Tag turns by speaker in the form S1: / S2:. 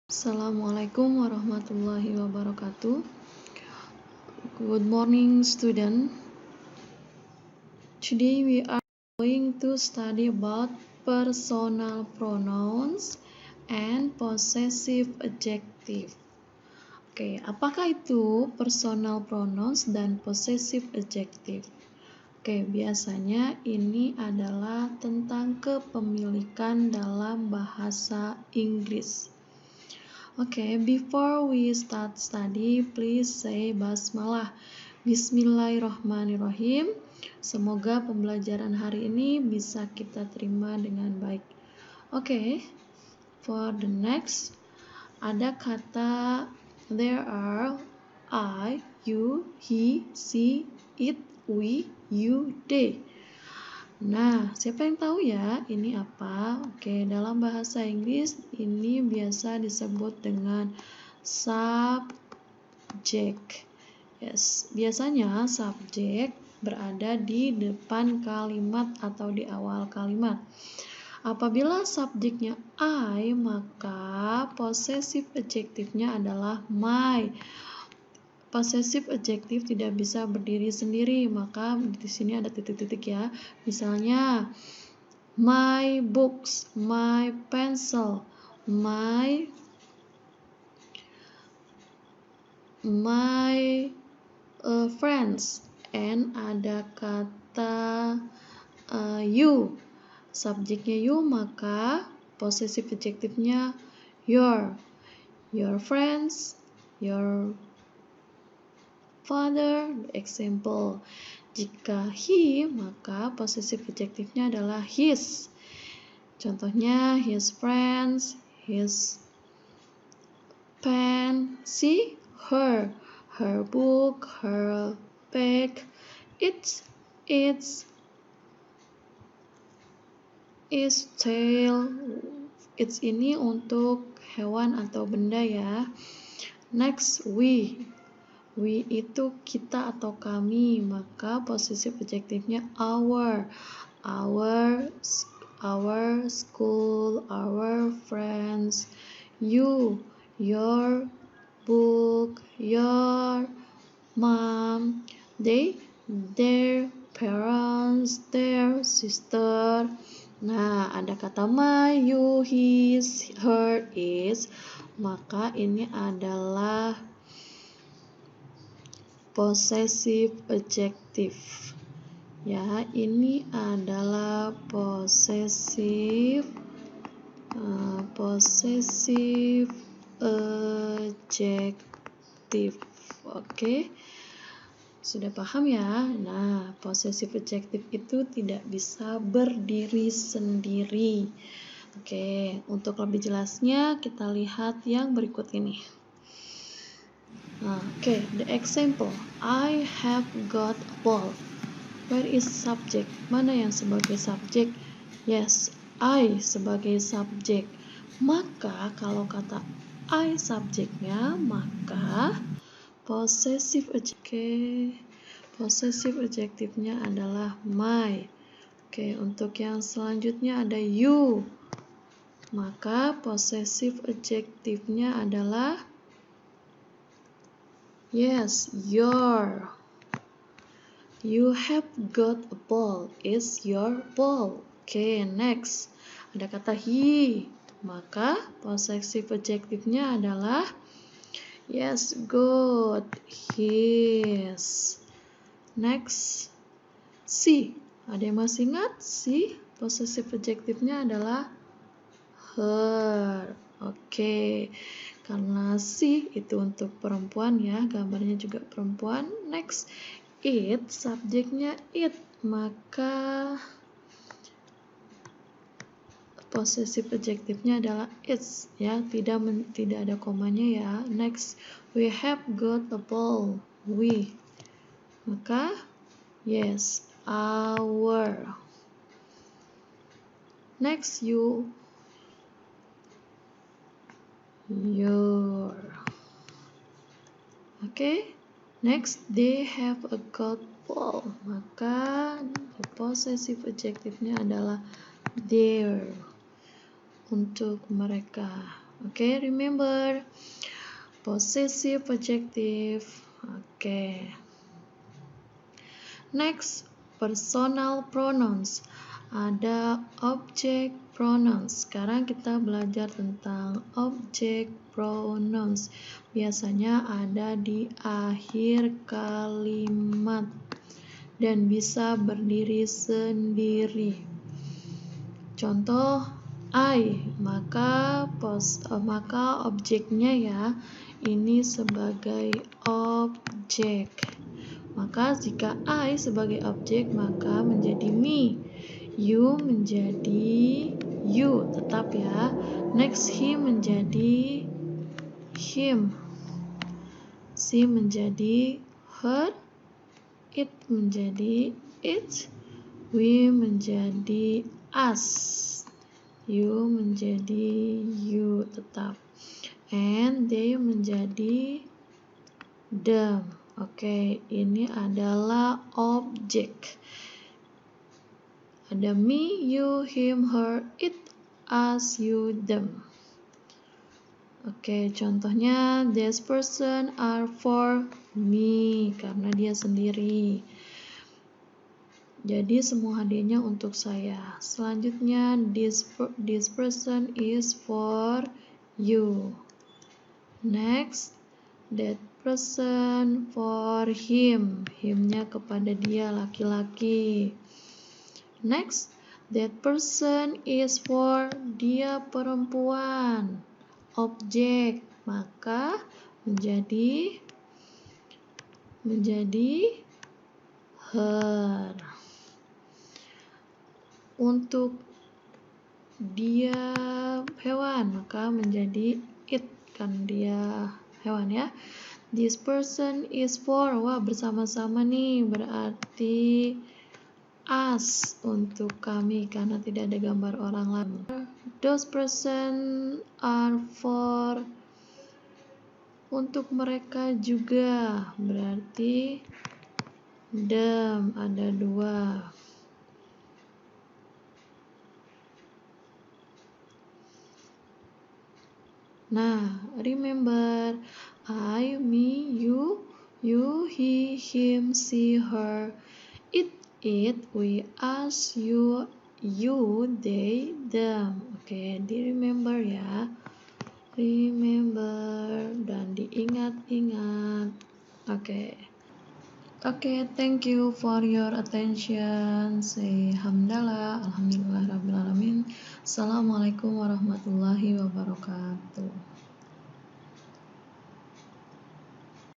S1: Assalamualaikum warahmatullahi wabarakatuh. Good morning, student. Today we are going to study about personal pronouns and possessive adjective. Oke, apakah itu personal pronouns dan possessive adjective? Oke, biasanya ini adalah tentang kepemilikan dalam bahasa Inggris. Okay, before we start study, please say basmalah. Bismillahirrahmanirrahim. Semoga pembelajaran hari ini bisa kita terima dengan baik. Okay, for the next, ada kata there are I, you, he, she, it, we, you, they. Nah, siapa yang tahu ya ini apa? Oke, dalam bahasa Inggris ini biasa disebut dengan subject. Yes, biasanya subjek berada di depan kalimat atau di awal kalimat. Apabila subjeknya I, maka possessive adjektifnya adalah my. Possessive adjective tidak bisa berdiri sendiri, maka di sini ada titik-titik ya. Misalnya, my books, my pencil, my friends, and ada kata you. Subjeknya you, maka possessive adjektifnya your friends, your father. Example, jika he, maka possessive adjektifnya adalah his. Contohnya, his friends, his pen, she, her book, her bag, its tail. Its ini untuk hewan atau benda ya. Next, we itu kita atau kami, maka possessive adjektifnya our school, our friends. You, your book, your mom. They, their parents, their sister. Nah, ada kata my, you, his, her, is, maka ini adalah possessive adjective. Ya, ini adalah possessive adjective. Oke. Sudah paham ya? Nah, possessive adjective itu tidak bisa berdiri sendiri. Oke, untuk lebih jelasnya kita lihat yang berikut ini. Okay, the example, I have got a ball. Where is subject? Mana yang sebagai subjek? Yes, I sebagai subjek. Maka kalau kata I subjeknya, maka possessive adjectivenya adalah my. Oke, untuk yang selanjutnya ada you. Maka possessive adjectivenya adalah yes, your. You have got a ball. Is your ball. Okay, next. Ada kata he. Maka possessive adjectivenya adalah yes, good. His. Next. She. Ada yang masih ingat? She. Possessive adjectivenya adalah her. Oke. Karena she itu untuk perempuan ya, gambarnya juga perempuan. Next. It, subjeknya it, maka possessive adjectivenya adalah its ya, tidak ada komanya ya. Next, we have got a ball. We, maka yes, our. Next, you, your. Okay. Next, they have a got ball. Maka possessive adjectivenya adalah their, untuk mereka. Okay, remember possessive adjective. Okay. Next, personal pronouns. Ada object pronouns. Sekarang kita belajar tentang object pronouns. Biasanya ada di akhir kalimat dan bisa berdiri sendiri. Contoh I, maka objeknya ya ini sebagai objek. Maka jika I sebagai objek maka menjadi me. You menjadi you, tetap ya. Next, he menjadi him. She menjadi her. It menjadi it. We menjadi us. You menjadi you, tetap. And they menjadi them. Oke, ini adalah objek. Ada me, you, him, her, it, us, you, them. Oke, contohnya this person are for me karena dia sendiri. Jadi semua hadiahnya untuk saya. Selanjutnya this person is for you. Next, that person for him. Himnya kepada dia, laki-laki. Next, that person is for dia, perempuan. Objek, maka menjadi her. Untuk dia hewan, maka menjadi it, kan dia hewan ya. This person is for, wah bersama-sama nih, berarti us, untuk kami karena tidak ada gambar orang lain. Those person are for, untuk mereka juga, berarti them, ada dua. Nah, remember I, me, you, he, him, she, her, it, we, us, you, they, them. Oke, di remember ya. Remember dan diingat-ingat. Oke, thank you for your attention. Say hamdalah, alhamdulillah rabbil alamin. Assalamualaikum warahmatullahi wabarakatuh.